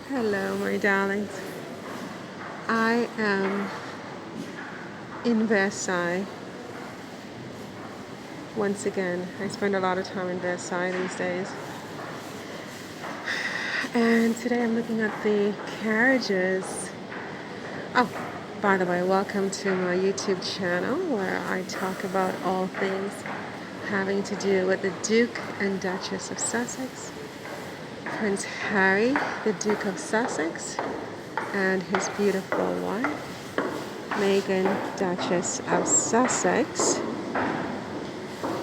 Hello, my darlings. I am in Versailles once again. I spend a lot of time in Versailles these days. And today I'm looking at the carriages. Oh, by the way, welcome to my YouTube channel where I talk about all things having to do with the Duke and Duchess of Sussex, Prince Harry, the Duke of Sussex, and his beautiful wife, Meghan, Duchess of Sussex.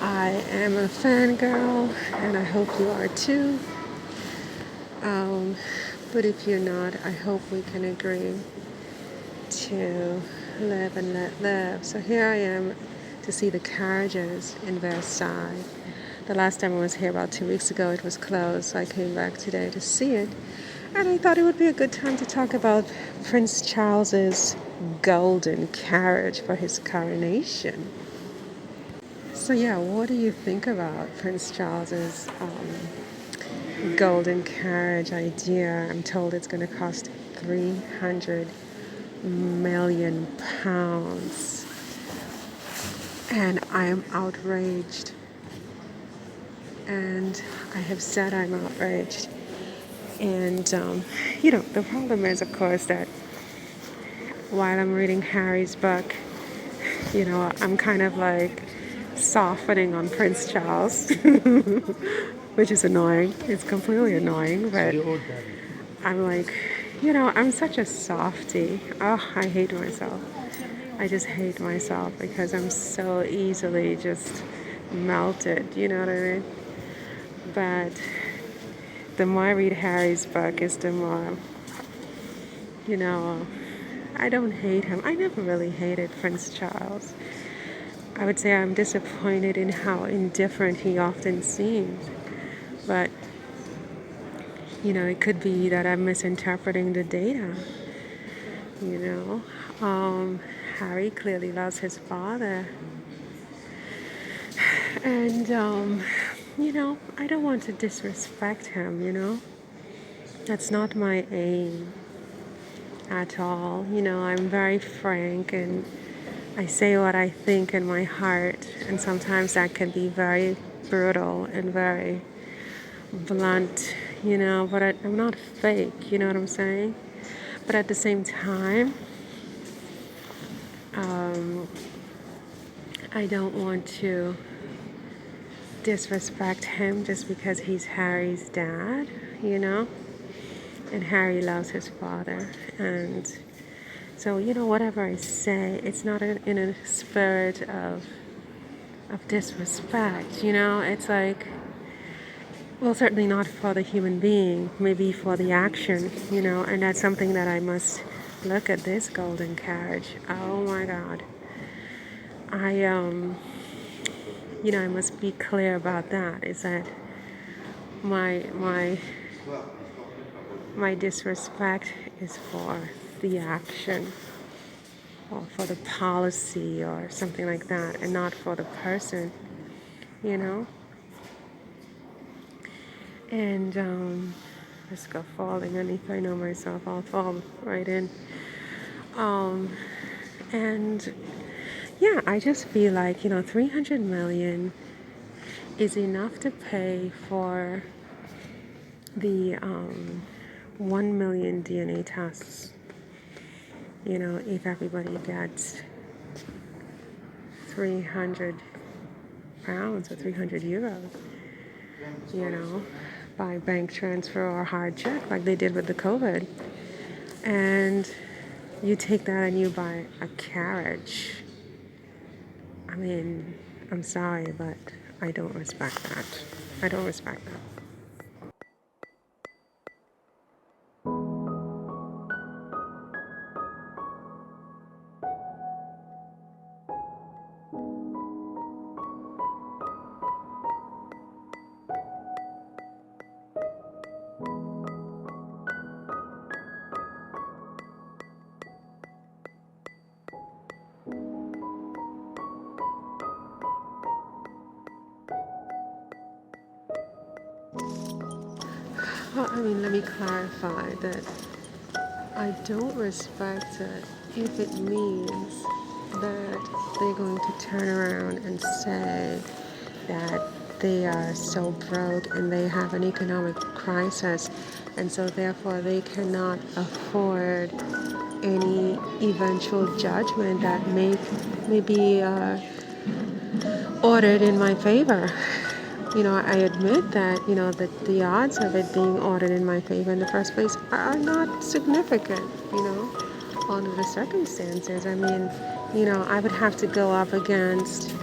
I am a fangirl, and I hope you are too. But if you're not, I hope we can agree to live and let live. So here I am to see the carriages in Versailles. The last time I was here about 2 weeks ago, it was closed, so I came back today to see it. And I thought it would be a good time to talk about Prince Charles's golden carriage for his coronation. So yeah, what do you think about Prince Charles's golden carriage idea? I'm told it's going to cost 300 million pounds, and I am outraged. And I have said I'm outraged. And the problem is, of course, that while I'm reading Harry's book, I'm kind of like softening on Prince Charles, which is annoying. It's completely annoying, but I'm like, I'm such a softie. Oh, I hate myself. I just hate myself because I'm so easily just melted, you know what I mean? But the more I read Harry's book is the more, you know, I don't hate him. I never really hated Prince Charles. I would say I'm disappointed in how indifferent he often seems. But, it could be that I'm misinterpreting the data, you know. Harry clearly loves his father. And, I don't want to disrespect him. That's not my aim at all. I'm very frank and I say what I think in my heart. And sometimes that can be very brutal and very blunt, but I'm not fake, you know what I'm saying? But at the same time, I don't want to disrespect him just because he's Harry's dad. And Harry loves his father. And so, whatever I say, it's not in a spirit of disrespect, It's like, well, certainly not for the human being, maybe for the action, and that's something that I must look at this golden carriage. Oh my God. I must be clear about that, is that my disrespect is for the action or for the policy or something like that, and not for the person, you know? And risk of falling, and if I know myself, I'll fall right in. And yeah, I just feel like, 300 million is enough to pay for the 1 million DNA tests. If everybody gets 300 pounds or 300 euros, by bank transfer or hard check like they did with the COVID. And you take that and you buy a carriage. I mean, I'm sorry, but I don't respect that. I don't respect that. I mean, let me clarify that I don't respect it if it means that they're going to turn around and say that they are so broke and they have an economic crisis, and so therefore they cannot afford any eventual judgment that may be ordered in my favor. I admit that, that the odds of it being ordered in my favor in the first place are not significant, under the circumstances. I mean, I would have to go up against,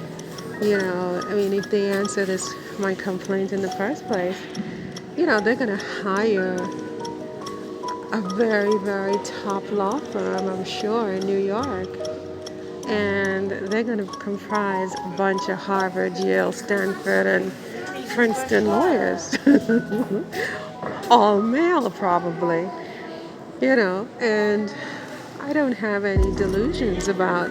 if they answer my complaint in the first place, they're going to hire a very, very top law firm, I'm sure, in New York. And they're going to comprise a bunch of Harvard, Yale, Stanford, and Princeton lawyers. All male, probably. And I don't have any delusions about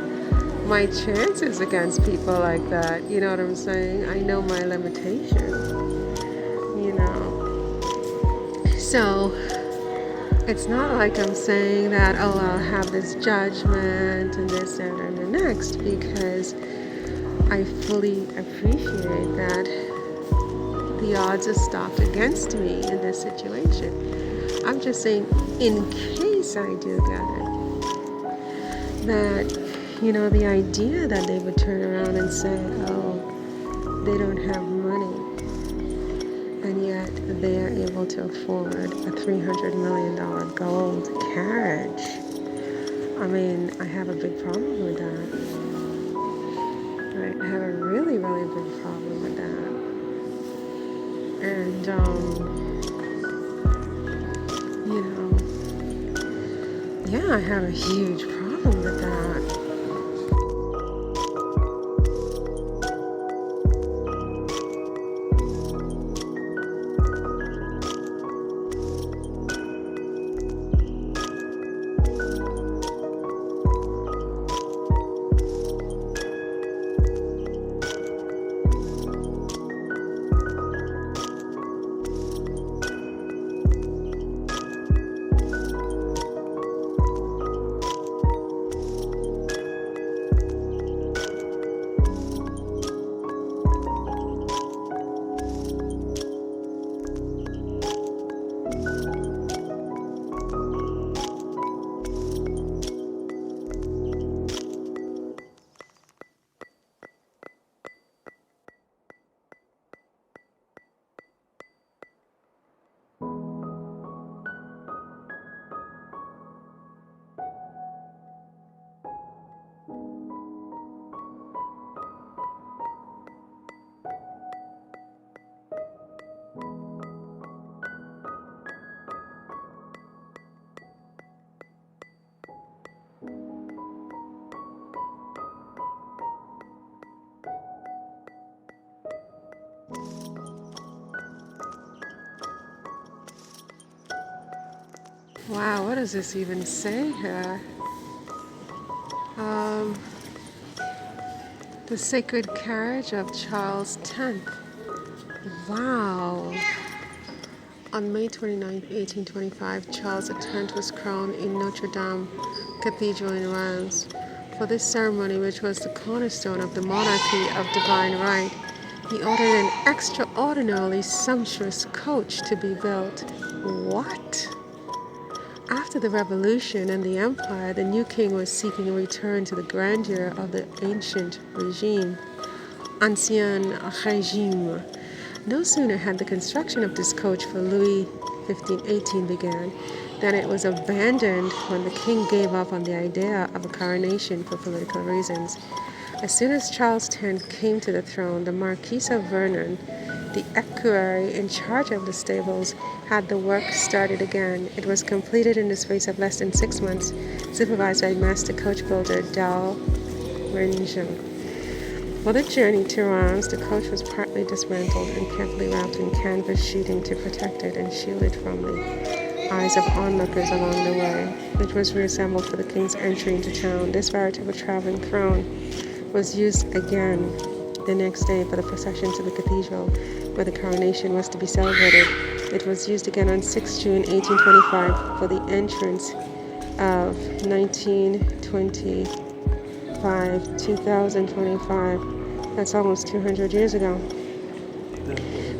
my chances against people like that. You know what I'm saying? I know my limitations. So it's not like I'm saying that, I'll have this judgment and this, that, and the next, because I fully appreciate that the odds are stacked against me in this situation. I'm just saying, in case I do get it, that, the idea that they would turn around and say, oh, they don't have money, and yet they are able to afford a $300 million gold carriage. I mean, I have a big problem with that. Right? I have a really, really big problem with that. And, yeah, I have a huge problem with that. Wow, what does this even say here? The Sacred Carriage of Charles X. Wow. On May 29, 1825, Charles X was crowned in Notre Dame Cathedral in Reims. For this ceremony, which was the cornerstone of the monarchy of divine right, he ordered an extraordinarily sumptuous coach to be built. What? After the Revolution and the Empire, the new king was seeking a return to the grandeur of the ancient regime, Ancien Régime. No sooner had the construction of this coach for Louis XV-18 began than it was abandoned when the king gave up on the idea of a coronation for political reasons. As soon as Charles X came to the throne, the Marquis of Vernon, the equerry in charge of the stables, had the work started again. It was completed in the space of less than 6 months, supervised by master coach builder Dal Ringen. For the journey to Reims, the coach was partly dismantled and carefully wrapped in canvas sheeting to protect it and shield it from the eyes of onlookers along the way. It was reassembled for the king's entry into town. This veritable traveling throne was used again the next day for the procession to the cathedral. where the coronation was to be celebrated. It was used again on 6 June 1825 for the entrance of 1925, 2025. That's almost 200 years ago.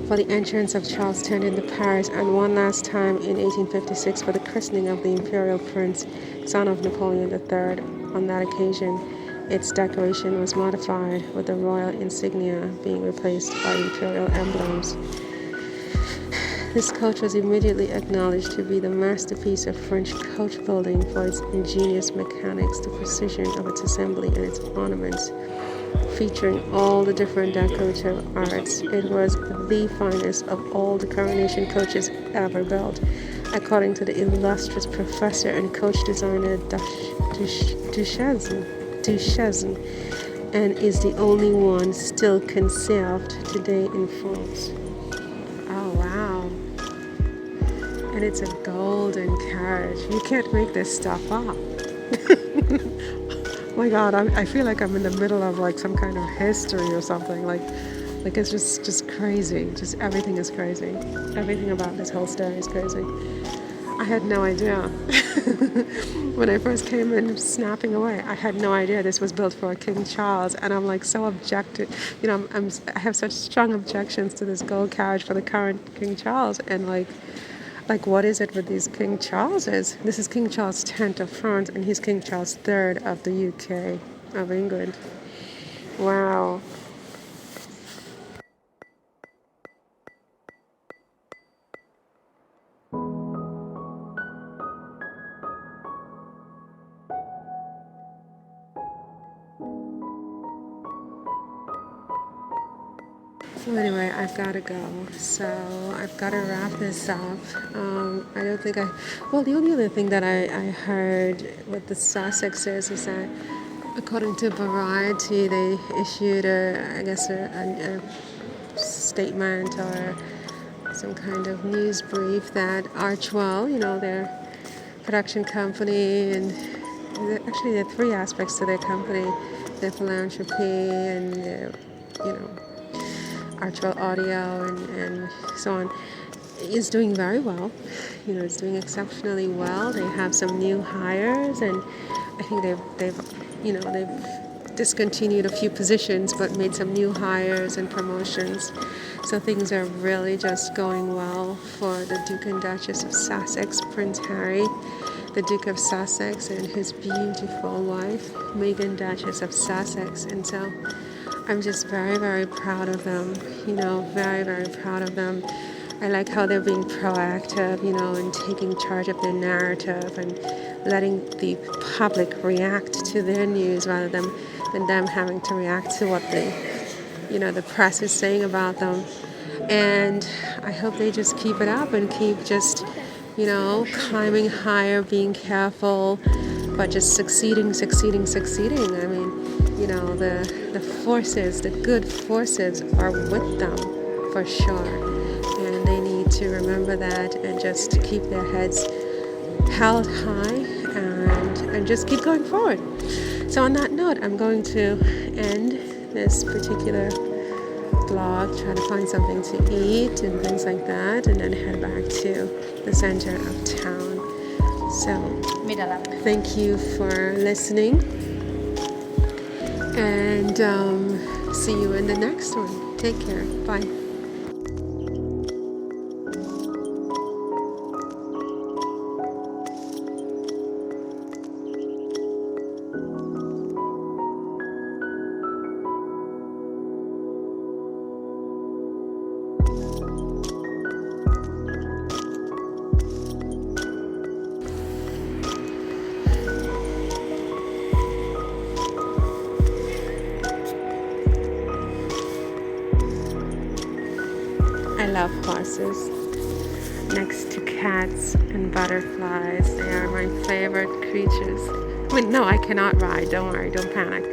For the entrance of Charles X into Paris, and one last time in 1856 for the christening of the Imperial Prince, son of Napoleon III. On that occasion, its decoration was modified, with the royal insignia being replaced by imperial emblems. This coach was immediately acknowledged to be the masterpiece of French coach building for its ingenious mechanics, the precision of its assembly, and its ornaments, featuring all the different decorative arts. It was the finest of all the coronation coaches ever built, according to the illustrious professor and coach designer Duchesne, and is the only one still conserved today in France. Oh wow. And it's a golden carriage. You can't make this stuff up. Oh my God, I feel like I'm in the middle of like some kind of history or something. Like it's just crazy. Just everything is crazy. Everything about this whole story is crazy. I had no idea. When I first came in snapping away, I had no idea this was built for King Charles, and I'm like so objected. I have such strong objections to this gold carriage for the current King Charles, and like what is it with these King Charleses? This is King Charles X of France, and he's King Charles III of the UK, of England. Wow. So anyway, I've got to go. So I've got to wrap this up. I don't think well, the only other thing that I heard with the Sussexes is that according to Variety, they issued a statement or some kind of news brief that Archwell, their production company, and actually there are three aspects to their company: their philanthropy and their, Archwell Audio and so on, is doing very well. It's doing exceptionally well. They have some new hires, and I think they've discontinued a few positions, but made some new hires and promotions. So things are really just going well for the Duke and Duchess of Sussex, Prince Harry, the Duke of Sussex, and his beautiful wife, Meghan, Duchess of Sussex. And so I'm just very, very proud of them, very, very proud of them. I like how they're being proactive, and taking charge of their narrative and letting the public react to their news rather than them having to react to what the press is saying about them. And I hope they just keep it up and keep just, climbing higher, being careful, but just succeeding. I mean, the forces, the good forces are with them for sure. And they need to remember that and just keep their heads held high and just keep going forward. So on that note, I'm going to end this particular blog, try to find something to eat and things like that, and then head back to the center of town. So thank you for listening, and see you in the next one. Take care. Bye. I love horses. Next to cats and butterflies, they are my favorite creatures. No, I cannot ride. Don't worry, don't panic.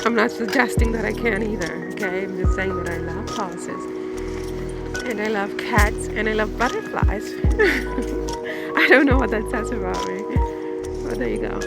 I'm not suggesting that I can either, okay? I'm just saying that I love horses. And I love cats and I love butterflies. I don't know what that says about me. But there you go.